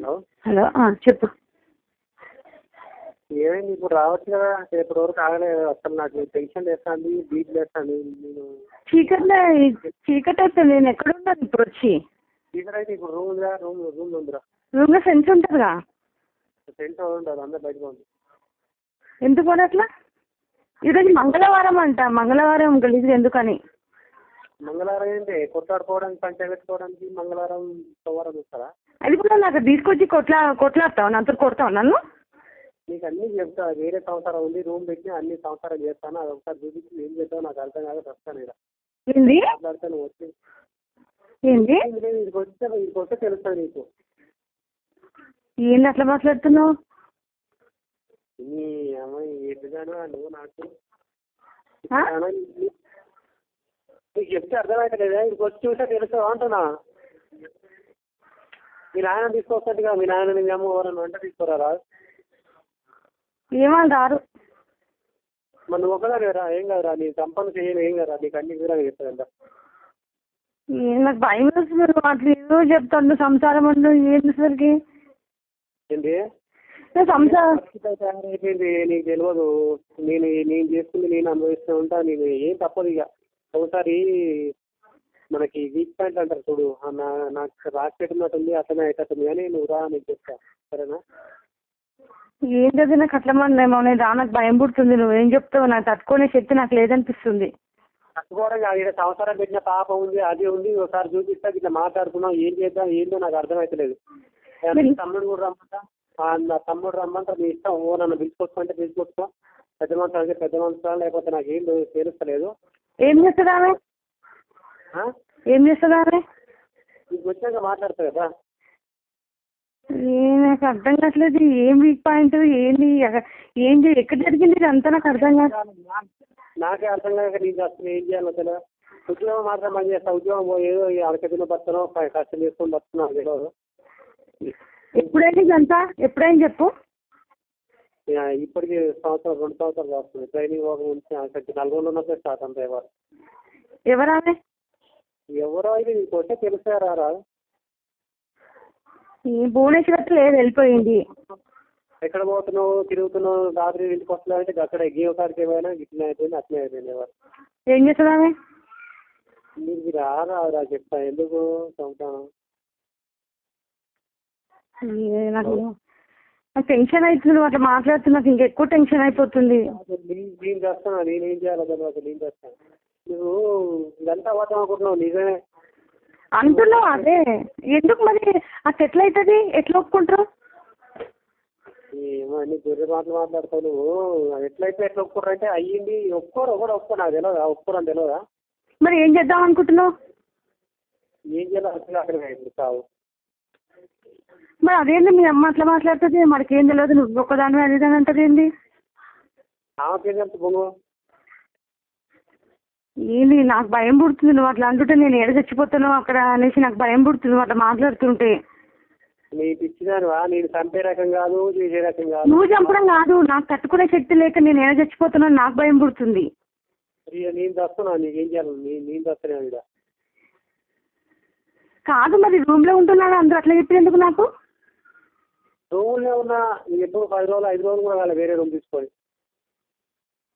Hello hello చెప్పు. ఏమైంది ఇప్పుడు రావచ్చు కదా, ఇప్పటి వరకు ఆగలేదు. అసలు నాకు టెన్షన్ వేస్తుంది, బీట్ వేస్తుంది. నేను చీకటి అయితే నేను ఎక్కడున్నాను ఇప్పుడు వచ్చి? చీకటి అయితే ఇప్పుడు రూమ్ ఉందిరా, రూమ్ ఉందిరా. రూమ్లో ఫ్రెండ్స్ ఉంటుందిగా? ఫ్రెండ్స్ ఉంటారు, అందరు బయటకు ఉంది. ఎందుకు అని అట్లా? ఈరోజు మంగళవారం అంట, మంగళవారం గలీజ్గా ఎందుకని? మంగళవారం ఏంటి కొట్లాడుకోవడానికి, పంచాయతీ పెట్టుకోవడానికి మంగళవారం సోమవారం చూస్తారా? అది కూడా నాకు తీసుకొచ్చి కొట్లాడతావు, నాతో కొడతావు నన్ను? నీకు అన్నీ చెప్తా, వేరే సంవత్సరం ఉంది, రూమ్ పెట్టి అన్ని సంవత్సరాలు చేస్తాను. అది ఒకసారి చూపించి ఏం చేద్దాం నాకు అర్థం కాదు. వస్తాను ఇక్కడ ఏంది మాట్లాడతాను. వచ్చి ఏంది ఇదికి వస్తే తెలుస్తుంది నీకు. ఏంది అట్లా మాట్లాడుతున్నావు? నీ అమ్మాయి ఎదుగాను నువ్వు నాకు నీకు చెప్తే అర్థమవుతలేదా? ఇంటికి వచ్చి చూసా తెలుస్తావు అంటున్నా. మీ నాయన తీసుకొస్తాడుగా, మీ నాయన మీ అమ్మ ఎవరన్నా వంట తీసుకురారా? ఏమని రారు. మరి నువ్వు ఒకదాని రా, ఏం కదరా, నీ సంపన్న చేయను, ఏం కదరా, నీకు అన్ని వివరాలు చెప్తానంట. నాకు భయం వేస్తుంది. అట్లా ఏదో చెప్తాను సంసారం అంటూ ఏంటి సరికి ఏంటి సంసారం అయిపోయింది నీకు తెలియదు. నేను చేసుకుంది నేను అనుభవిస్తూ ఉంటా. నేను ఏం తప్పదు. ఇక ఒకసారి మనకి వీక్ పాయింట్ అంటారు చూడు, నాకు రాసి పెట్టినట్టుంది, అట్లనే అవుతుంది. కానీ నువ్వు రా, నేను చెప్తా, సరేనా? ఏంటది నాకు అట్లా మనం నేను రా, నాకు భయం పుడుతుంది. నువ్వేం చెప్తావు? నాకు తట్టుకునే శక్తి నాకు లేదనిపిస్తుంది. తట్టుకోవడం కాదు, ఇక్కడ సంవత్సరం పెట్టిన పాప ఉంది, అది ఉంది. ఒకసారి చూపిస్తా, ఇట్లా మాట్లాడుకున్నాం, ఏం చేద్దాం ఏంటో నాకు అర్థమవుతలేదు. తమ్ముడు కూడా రమ్మంటా, నా తమ్ముడు రమ్మంటా, నీ ఇష్టం. ఓ నన్ను పిలుచుకొచ్చుకుంటే పిలుచుకొచ్చుకో. పెద్ద మనుషులు అంటే పెద్ద మనుషులు, లేకపోతే నాకు ఏం తెలుస్తలేదు. ఏం చేస్తుందా ఆమె? ఏం చేస్తుందా ఆమె? నీకు వచ్చాక మాట్లాడతా కదా. నాకు అర్థం కావట్లేదు. ఏం వీక్ పాయింట్ ఏంటి? ఎక్కడ జరిగింది ఇది అంతా నాకు అర్థం కాదు. నాకే అర్థం కాక నీకు అసలు ఏం చేయాలో తెలియదు. ఉద్యోగం మాత్రం పని చేస్తా, ఉద్యోగం ఏదో అరకతిలో బతున్నావు, కష్టం చేసుకొని బతున్నావు తెలియదు. ఎప్పుడైంది ఇదంతా? ఎప్పుడైంది చెప్పు. ఇప్పటికి 2 సంవత్సరాలు వస్తుంది. ట్రైనింగ్ ఒక నుంచి 4 రోజులు ఉన్నప్పుడు స్టార్ట్ అంతా. ఎవరామె? ఎవరో అయితే నీకు వస్తే తెలుస్తారా? రా, భువనేశ్వర్ లేదు, వెళ్ళిపోయింది. ఎక్కడ పోతున్నావు, తిరుగుతున్నావు, రాత్రి ఇంటికి వస్తున్నావు అంటే అక్కడ గేమకాడికి ఏమైనా ఇట్లా అయిపోయింది, అట్లే అయిపోయింది. ఎవరు ఏం చేస్తుంది ఆమె? నీకు రారా చెప్తా, ఎందుకు చంపుతాను? నాకు టెన్షన్ అవుతుంది. నువ్వు అట్లా మాట్లాడుతున్నా ఇంకా ఎక్కువ టెన్షన్ అయిపోతుంది. నేను చేస్తాను, నేనేం చేయాలో తర్వాత నేను చేస్తాను. నువ్వు ఇదంతా అబద్ధం అనుకుంటున్నావు, నిజమే అంటున్నావు. అదే ఎందుకు మరి అట్లా ఎట్లా అవుతుంది? ఎట్లా ఒప్పుకుంటారు? ఏమో అన్ని దొరి మాటలు మాట్లాడతావు నువ్వు. ఎట్లయితే ఎట్లా ఒప్పుకోరు అంటే అయ్యింది. ఒప్పుకోరు నాకు తెలియదా? ఒప్పుకోరు అని తెలియదా? మరి ఏం చేద్దాం అనుకుంటున్నావు? ఏం చేయాలో అసలు ఇప్పుడు కావు. మరి అదేంటి మీ అమ్మ అట్లా మాట్లాడుతుంది? మనకేం తెలియదు, నువ్వు ఒక్కదాని అది అని అంటది ఏంటి? ఆమెకేం తెలుసు బొంగు? ఏంటి నాకు భయం పుడుతుంది. నువ్వు అట్లా అంటుంటే నేను ఏడ చచ్చిపోతాను అక్కడ అనేసి నాకు భయం పుడుతుంది నువ్వు అట్లా మాట్లాడుతుంటే. నీకు ఇచ్చినానువా? నేను చంపే రకం కాదు, చేసే రకం కాదు. నువ్వు చంపడం కాదు, నాకు తట్టుకునే శక్తి లేక నేను ఏడ చచ్చిపోతున్నాను నాకు భయం పుడుతుంది. నేను చేస్తున్నా, నీకేం చేయాలి? నేను చేస్తున్నాను ఇక్కడ. కాదు మరి రూమ్లో ఉంటున్నాను అందరూ అట్లా చెప్పినందుకు నాకు. రూమ్లో ఉన్నా ఎప్పుడు 10 రోజులు 5 రోజులు కూడా కాదు వేరే రూమ్ తీసుకొని.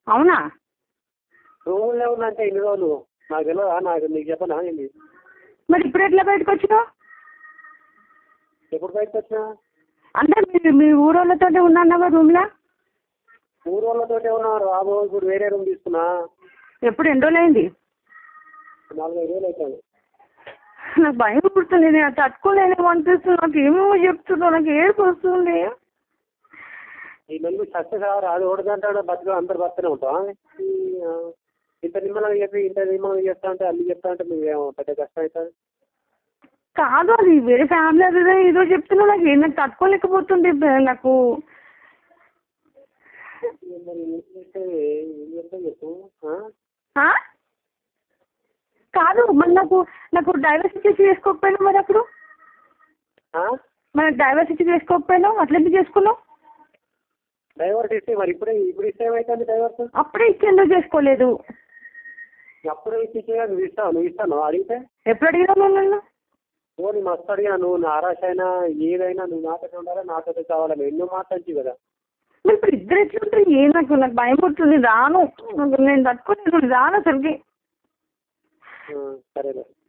అవునా? రూమ్లో ఉన్నా అంటే ఎన్ని రోజులు నాకు తెలియదా? నీకు చెప్పనా ఏంటి? మరి ఇప్పుడు ఎట్లా బయటకు వచ్చినావు? ఎప్పుడు బయటకు వచ్చినా? అంటే మీ ఊరోళ్ళతో ఉన్నావా రూమ్లో? ఊరోళ్ళతోటే ఉన్నారు. ఇప్పుడు వేరే రూమ్ తీసుకున్నా. ఎప్పుడు ఎన్ని రోజులు అయింది? 4-5 రోజులు అవుతాను. నాకు భయం పుడుతుంది. నేను తట్టుకోలేను అనిపిస్తుంది. నాకు ఏమో చెప్తున్నావు, నాకు ఏడుపు వస్తుంది. ఈ మంది సక్సెస్ అవ్వరు. అది ఓడదంటాడు బతుకు అందరు బతుకునే ఉంటావా? ఇంత నిమ్మలంగా చెప్పి ఇంత నిమ్మలంగా చెప్తా అంటే అన్ని చెప్తా అంటే నువ్వేమో పెద్ద కష్టం అవుతుంది. కాదు అది వేరే ఫ్యామిలీ అదే ఏదో చెప్తున్నా. నాకు తట్టుకోలేకపోతుంది. నాకు కాదు మరి నాకు డైవర్స్ ఇచ్చేసి చేసుకోకపోయినా మరి అప్పుడు మనకు డైవర్స్ ఇచ్చి చేసుకోకపోయినావు అట్లా ఎందుకు చేసుకున్నావు? డైవర్స్ ఇస్తే మరి ఇప్పుడు ఇస్తే ఏమైతుంది? డైవర్స్ అప్పుడే ఇచ్చి ఎందుకు చేసుకోలేదు? అప్పుడే ఇచ్చి నువ్వు ఇస్తావు అడిగితే? ఎప్పుడు అడిగినావు నన్ను? ఓ నీ మస్తు అడిగా నువ్వు నారాశ అయినా ఏదైనా నువ్వు నాతో ఉండాలి నాతో కావాలని ఎన్నో మాట్లాడి కదా. మరి ఇప్పుడు ఇద్దరు ఎట్లుంటారు? ఏం నాకు భయం పుడుతుంది, రాను. నేను తట్టుకోలేదు, రాను అసలుకి. సరేలే.